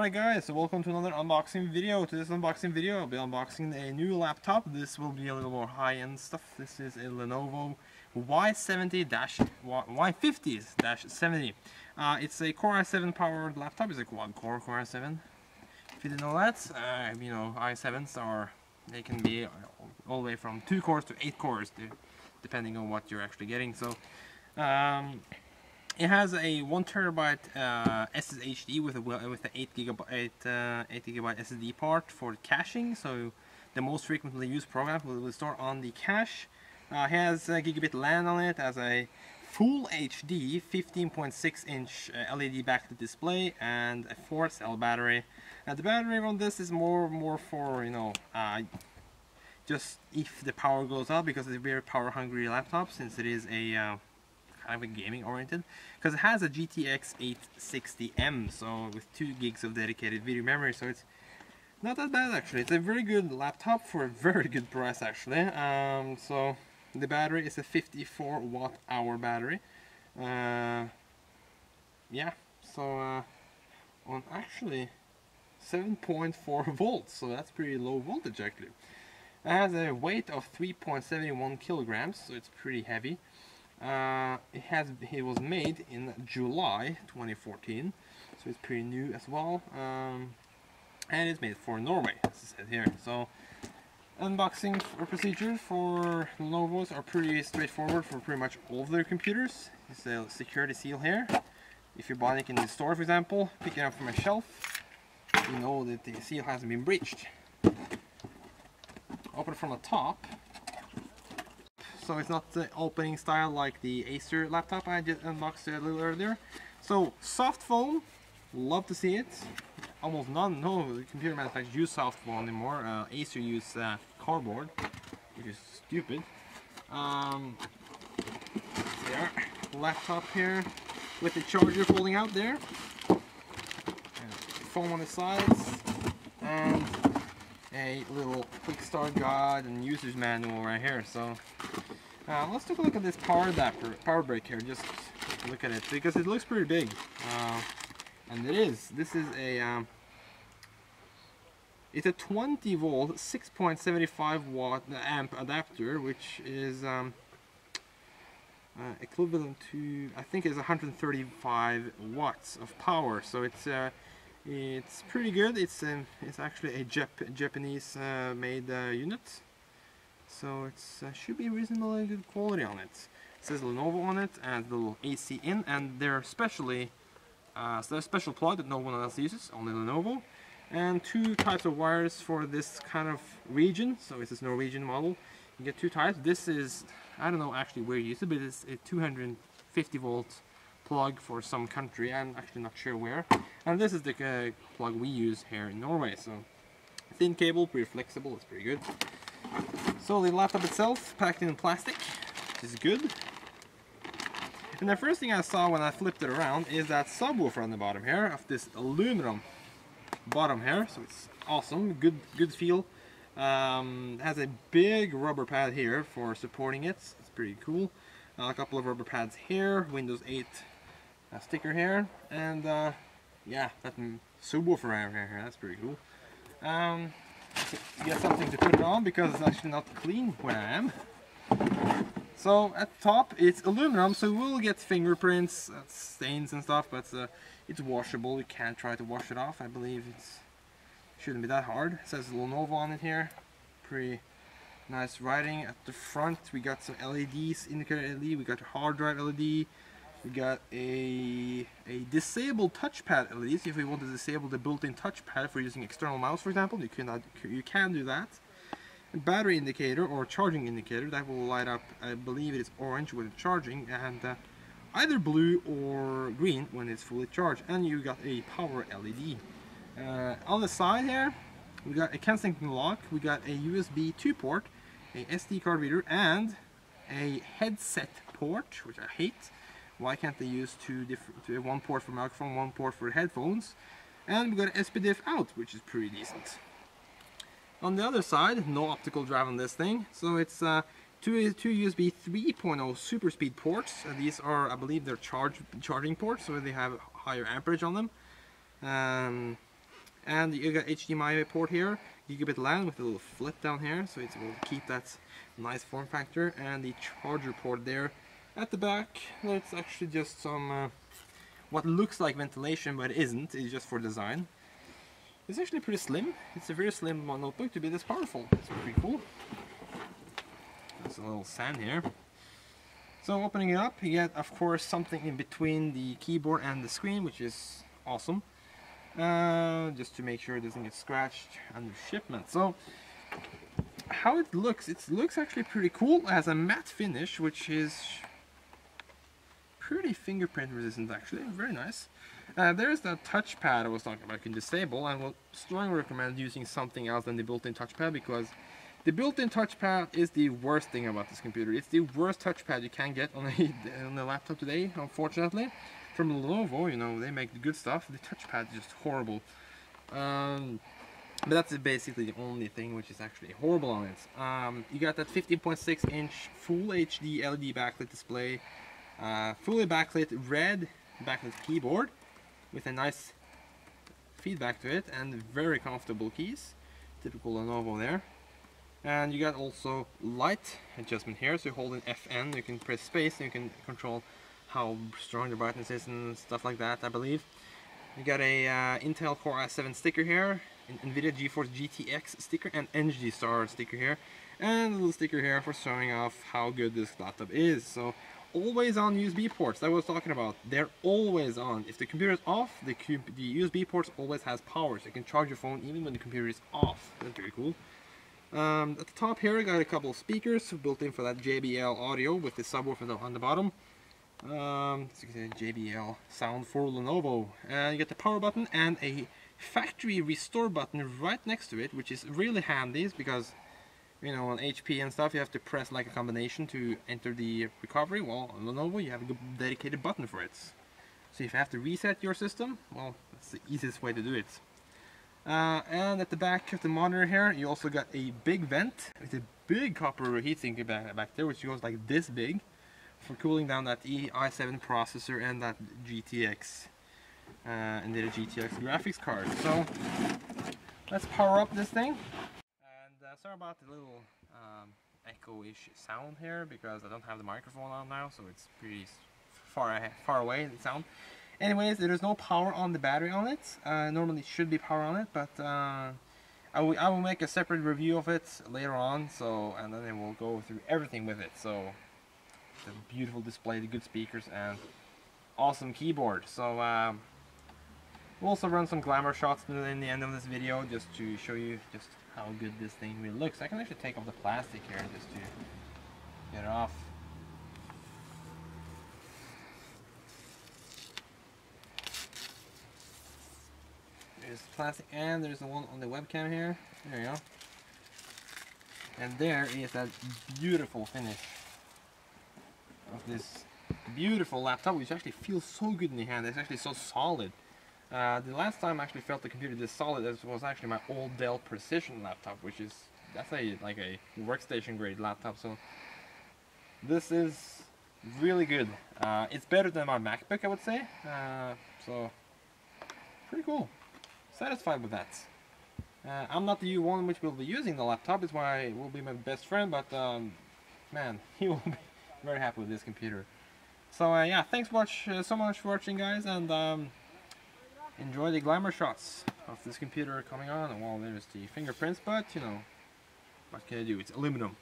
Alright guys, so welcome to another unboxing video. To this unboxing video, I'll be unboxing a new laptop. This will be a little more high-end stuff. This is a Lenovo Y50-70. It's a Core i7 powered laptop. It's a quad-core Core i7. If you didn't know that, you know, i7s they can be all the way from 2 cores to 8 cores, depending on what you're actually getting. So, it has a 1TB SSD with the 8GB SSD part for caching. So the most frequently used program will store on the cache. It has a Gigabit Lan on it, has a full HD 15.6-inch LED backlit display, and a 4-cell battery. And the battery on this is more for, you know, just if the power goes out, because it's a very power hungry laptop, since it is a kind of gaming oriented, because it has a GTX-860M, so with 2 gigs of dedicated video memory, so it's not that bad actually. It's a very good laptop for a very good price actually. So the battery is a 54 watt-hour battery. Yeah, so on actually 7.4 volts, so that's pretty low voltage actually. It has a weight of 3.71 kilograms, so it's pretty heavy. It was made in July 2014, so it's pretty new as well, and it's made for Norway, as it said here. So unboxing procedures for Lenovo's are pretty straightforward for pretty much all of their computers. It's a security seal here. If you're buying it in the store, for example, pick it up from a shelf, you know that the seal hasn't been breached. Open it from the top. So it's not the opening style like the Acer laptop I just unboxed a little earlier. So soft foam, love to see it. Almost no computer manufacturers use soft foam anymore. Acer use cardboard, which is stupid. There, laptop here with the charger folding out there. And foam on the sides, and a little quick start guide and user's manual right here. So let's take a look at this power adapter, power brick here. Just look at it because it looks pretty big, and it is. This is a it's a 20 volt 6.75 watt amp adapter, which is equivalent to, I think, is 135 watts of power. So it's pretty good. It's actually a Japanese made unit. So it should be reasonably good quality on it. It says Lenovo on it, and the little AC in, and they're specially so they're a special plug that no one else uses, only Lenovo. And 2 types of wires for this kind of region. So it's this Norwegian model. You get 2 types. This is, I don't know actually where you use it, but it's a 250 volt plug for some country. I'm actually not sure where. And this is the plug we use here in Norway. So thin cable, pretty flexible. It's pretty good. So the laptop itself, packed in plastic, which is good. And the first thing I saw when I flipped it around is that subwoofer on the bottom here, of this aluminum bottom here. So it's awesome, good feel. Has a big rubber pad here for supporting it. It's pretty cool. A couple of rubber pads here, Windows 8 sticker here, and yeah, that subwoofer right here. That's pretty cool. Get something to put it on because it's actually not clean where I am. So at the top it's aluminum, so we'll get fingerprints, stains and stuff, but it's washable. You can try to wash it off. I believe it shouldn't be that hard. It says Lenovo on it here. Pretty nice writing. At the front we got some LEDs, indicator LED. We got a hard drive LED. We got a disabled touchpad LED. So if we want to disable the built-in touchpad for using external mouse, for example, you can do that. A battery indicator or charging indicator that will light up. I believe it is orange when it's charging, and either blue or green when it's fully charged. And you got a power LED. On the side here, we got a Kensington lock. We got a USB 2 port, a SD card reader, and a headset port, which I hate. Why can't they use one port for microphone, one port for headphones? And we got an SPDIF out, which is pretty decent. On the other side, no optical drive on this thing, so it's two USB 3.0 Superspeed ports. These are, I believe, they're charging ports, so they have higher amperage on them. And you got HDMI port here, Gigabit Lan with a little flip down here, so it's able to keep that nice form factor, and the charger port there at the back. It's actually just some what looks like ventilation, but it isn't. It's just for design. It's actually pretty slim. It's a very slim notebook to be this powerful. It's pretty cool. There's a little sand here. So opening it up, you get, of course, something in between the keyboard and the screen, which is awesome. Just to make sure it doesn't get scratched under shipment. So how it looks actually pretty cool. It has a matte finish, which is pretty fingerprint resistant actually, very nice. There's the touchpad I was talking about, you can disable. I will strongly recommend using something else than the built-in touchpad, because the built-in touchpad is the worst thing about this computer. It's the worst touchpad you can get on a laptop today, unfortunately. From Lenovo, you know, they make the good stuff. The touchpad is just horrible. But that's basically the only thing which is actually horrible on it. You got that 15.6-inch Full HD LED backlit display, fully backlit red backlit keyboard with a nice feedback to it, and very comfortable keys. Typical Lenovo there. And you got also light adjustment here, so you hold an FN, you can press space and you can control how strong the brightness is and stuff like that, I believe. You got a Intel Core i7 sticker here, an NVIDIA GeForce GTX sticker, and Energy Star sticker here, and a little sticker here for showing off how good this laptop is. So always on USB ports, that I was talking about, they're always on. If the computer is off, the USB ports always has power, so you can charge your phone even when the computer is off. That's very cool. At the top here, I got a couple of speakers built in for that JBL audio with the subwoofer on the bottom. So you can see JBL sound for Lenovo. And you get the power button and a factory restore button right next to it, which is really handy because, you know, on HP and stuff you have to press like a combination to enter the recovery. Well, on Lenovo you have a dedicated button for it. So if you have to reset your system, well, that's the easiest way to do it. And at the back of the monitor here, you also got a big vent with a big copper heatsink back there, which goes like this big, for cooling down that i7 processor and that GTX, NVIDIA GTX graphics card. So let's power up this thing. And sorry about the little echo-ish sound here, because I don't have the microphone on now, so it's pretty far away, the sound. Anyways, there is no power on the battery on it. Normally should be power on it, but I will make a separate review of it later on. So, and then we'll go through everything with it. So, the beautiful display, the good speakers, and awesome keyboard. So, we'll also run some glamour shots in the end of this video, just to show you just how good this thing really looks. I can actually take off the plastic here just to get it off. There's plastic, and there's the one on the webcam here. There you go. And there is that beautiful finish of this beautiful laptop, which actually feels so good in the hand. It's actually so solid. The last time I actually felt the computer this solid was actually my old Dell Precision laptop, which is, that's like a workstation grade laptop. So this is really good. It's better than my MacBook, I would say. So pretty cool. Satisfied with that. I'm not the one which will be using the laptop. It's why it will be my best friend, but man, he will be very happy with this computer. So yeah, thanks so much for watching, guys, and enjoy the glamour shots of this computer coming on. Well, there's the fingerprints, but you know, what can I do? It's aluminum.